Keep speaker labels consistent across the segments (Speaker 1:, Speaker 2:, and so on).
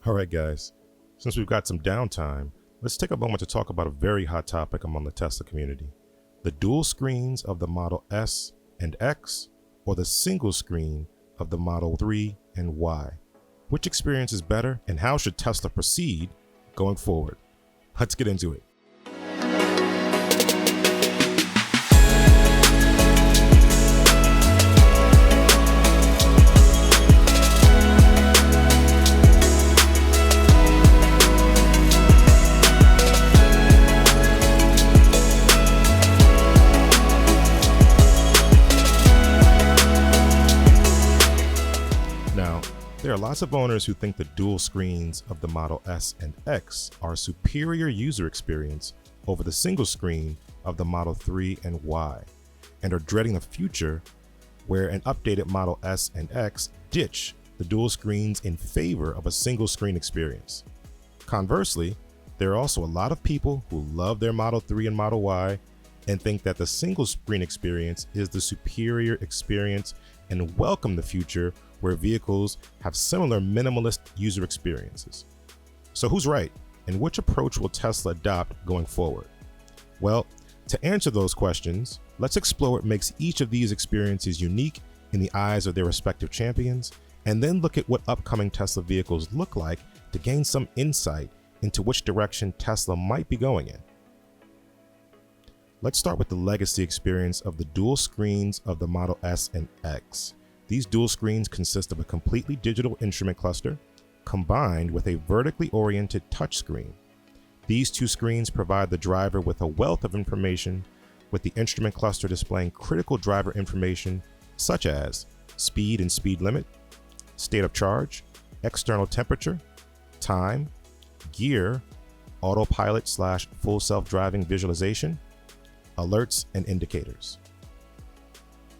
Speaker 1: All right, guys, since we've got some downtime, let's take a moment to talk about a very hot topic among the Tesla community: the dual screens of the Model S and X, or the single screen of the Model 3 and Y. Which experience is better, and how should Tesla proceed going forward? Let's get into it. There are lots of owners who think the dual screens of the Model S and X are a superior user experience over the single screen of the Model 3 and Y, and are dreading the future where an updated Model S and X ditch the dual screens in favor of a single screen experience. Conversely, there are also a lot of people who love their Model 3 and Model Y and think that the single screen experience is the superior experience and welcome the future where vehicles have similar minimalist user experiences. So who's right, and which approach will Tesla adopt going forward? Well, to answer those questions, let's explore what makes each of these experiences unique in the eyes of their respective champions, and then look at what upcoming Tesla vehicles look like to gain some insight into which direction Tesla might be going in. Let's start with the legacy experience of the dual screens of the Model S and X. These dual screens consist of a completely digital instrument cluster combined with a vertically oriented touchscreen. These two screens provide the driver with a wealth of information, with the instrument cluster displaying critical driver information such as speed and speed limit, state of charge, external temperature, time, gear, autopilot/full self-driving visualization, alerts and indicators,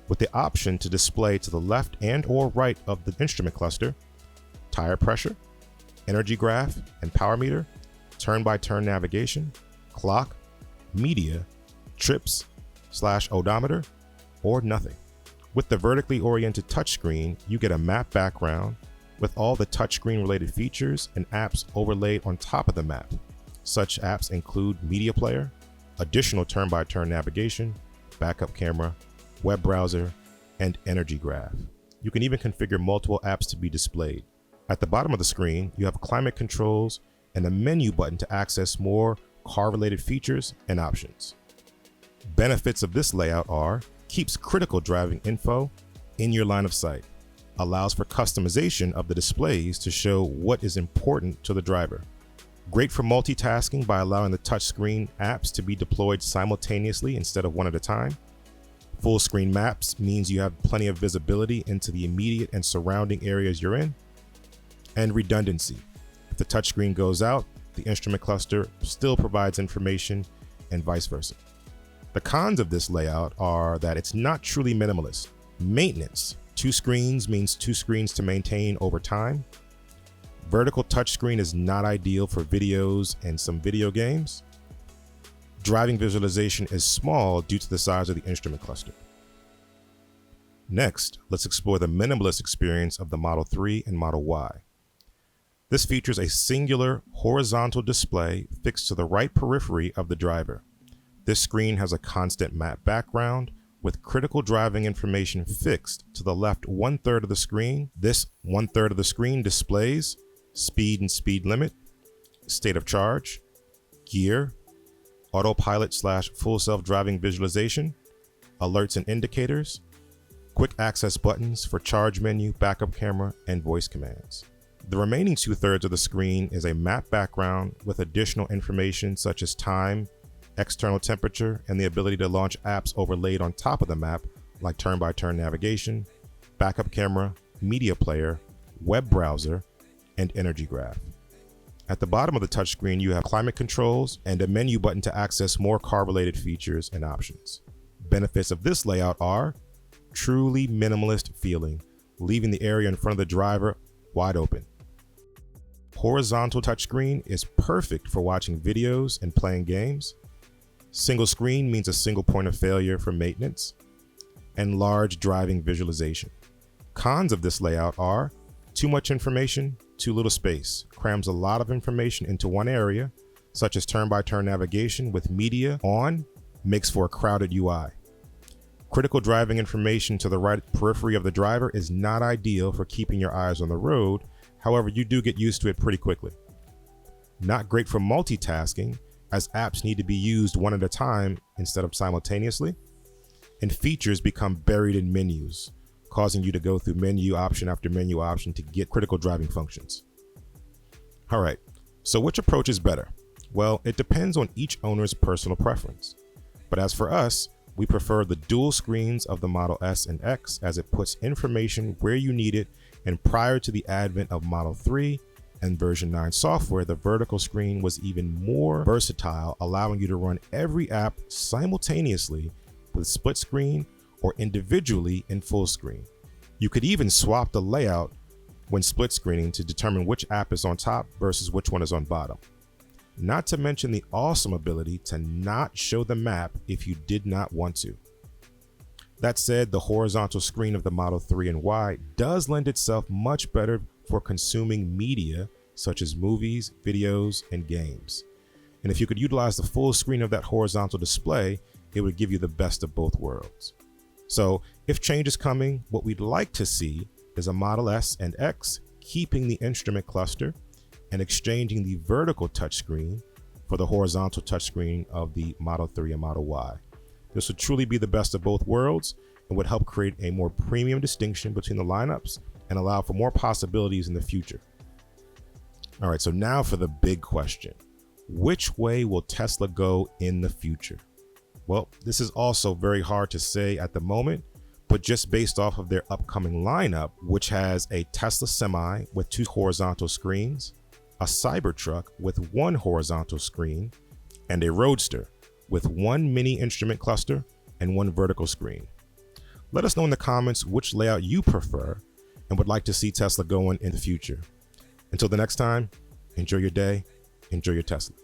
Speaker 1: with the option to display to the left and or right of the instrument cluster tire pressure, energy graph and power meter, turn-by-turn navigation, clock, media, trips/odometer, or nothing. With the vertically oriented touchscreen, you get a map background with all the touchscreen related features and apps overlaid on top of the map. Such apps include media player, additional turn-by-turn navigation, backup camera, web browser, and energy graph. You can even configure multiple apps to be displayed. At the bottom of the screen, you have climate controls and a menu button to access more car-related features and options. Benefits of this layout are: keeps critical driving info in your line of sight, allows for customization of the displays to show what is important to the driver. Great for multitasking by allowing the touchscreen apps to be deployed simultaneously instead of one at a time. Full screen maps means you have plenty of visibility into the immediate and surrounding areas you're in. And redundancy. If the touchscreen goes out, the instrument cluster still provides information, and vice versa. The cons of this layout are that it's not truly minimalist. Maintenance. 2 screens means 2 screens to maintain over time. Vertical touchscreen is not ideal for videos and some video games. Driving visualization is small due to the size of the instrument cluster. Next, let's explore the minimalist experience of the Model 3 and Model Y. This features a singular horizontal display fixed to the right periphery of the driver. This screen has a constant map background with critical driving information fixed to the left 1/3 of the screen. This 1/3 of the screen displays speed and speed limit, state of charge, gear, autopilot/full self-driving visualization, alerts and indicators, quick access buttons for charge menu, backup camera, and voice commands. The remaining 2/3 of the screen is a map background with additional information such as time, external temperature, and the ability to launch apps overlaid on top of the map like turn-by-turn navigation, backup camera, media player, web browser, and energy graph. At the bottom of the touchscreen, you have climate controls and a menu button to access more car-related features and options. Benefits of this layout are truly minimalist feeling, leaving the area in front of the driver wide open. Horizontal touchscreen is perfect for watching videos and playing games. Single screen means a single point of failure for maintenance. And large driving visualization. Cons of this layout are too much information, too little space, crams a lot of information into one area, such as turn-by-turn navigation with media on, makes for a crowded UI. Critical driving information to the right periphery of the driver is not ideal for keeping your eyes on the road, however, you do get used to it pretty quickly. Not great for multitasking, as apps need to be used one at a time instead of simultaneously, and features become buried in menus, causing you to go through menu option after menu option to get critical driving functions. All right, so which approach is better? Well, it depends on each owner's personal preference. But as for us, we prefer the dual screens of the Model S and X, as it puts information where you need it, and prior to the advent of Model 3 and version 9 software, the vertical screen was even more versatile, allowing you to run every app simultaneously with split screen or individually in full screen. You could even swap the layout when split screening to determine which app is on top versus which one is on bottom. Not to mention the awesome ability to not show the map if you did not want to. That said, the horizontal screen of the Model 3 and Y does lend itself much better for consuming media such as movies, videos, and games. And if you could utilize the full screen of that horizontal display, it would give you the best of both worlds. So if change is coming, what we'd like to see is a Model S and X keeping the instrument cluster and exchanging the vertical touchscreen for the horizontal touchscreen of the Model 3 and Model Y. This would truly be the best of both worlds and would help create a more premium distinction between the lineups and allow for more possibilities in the future. All right, so now for the big question. Which way will Tesla go in the future? Well, this is also very hard to say at the moment, but just based off of their upcoming lineup, which has a Tesla Semi with 2 horizontal screens, a Cybertruck with 1 horizontal screen, and a Roadster with 1 mini instrument cluster and 1 vertical screen. Let us know in the comments which layout you prefer and would like to see Tesla going in the future. Until the next time, enjoy your day, enjoy your Tesla.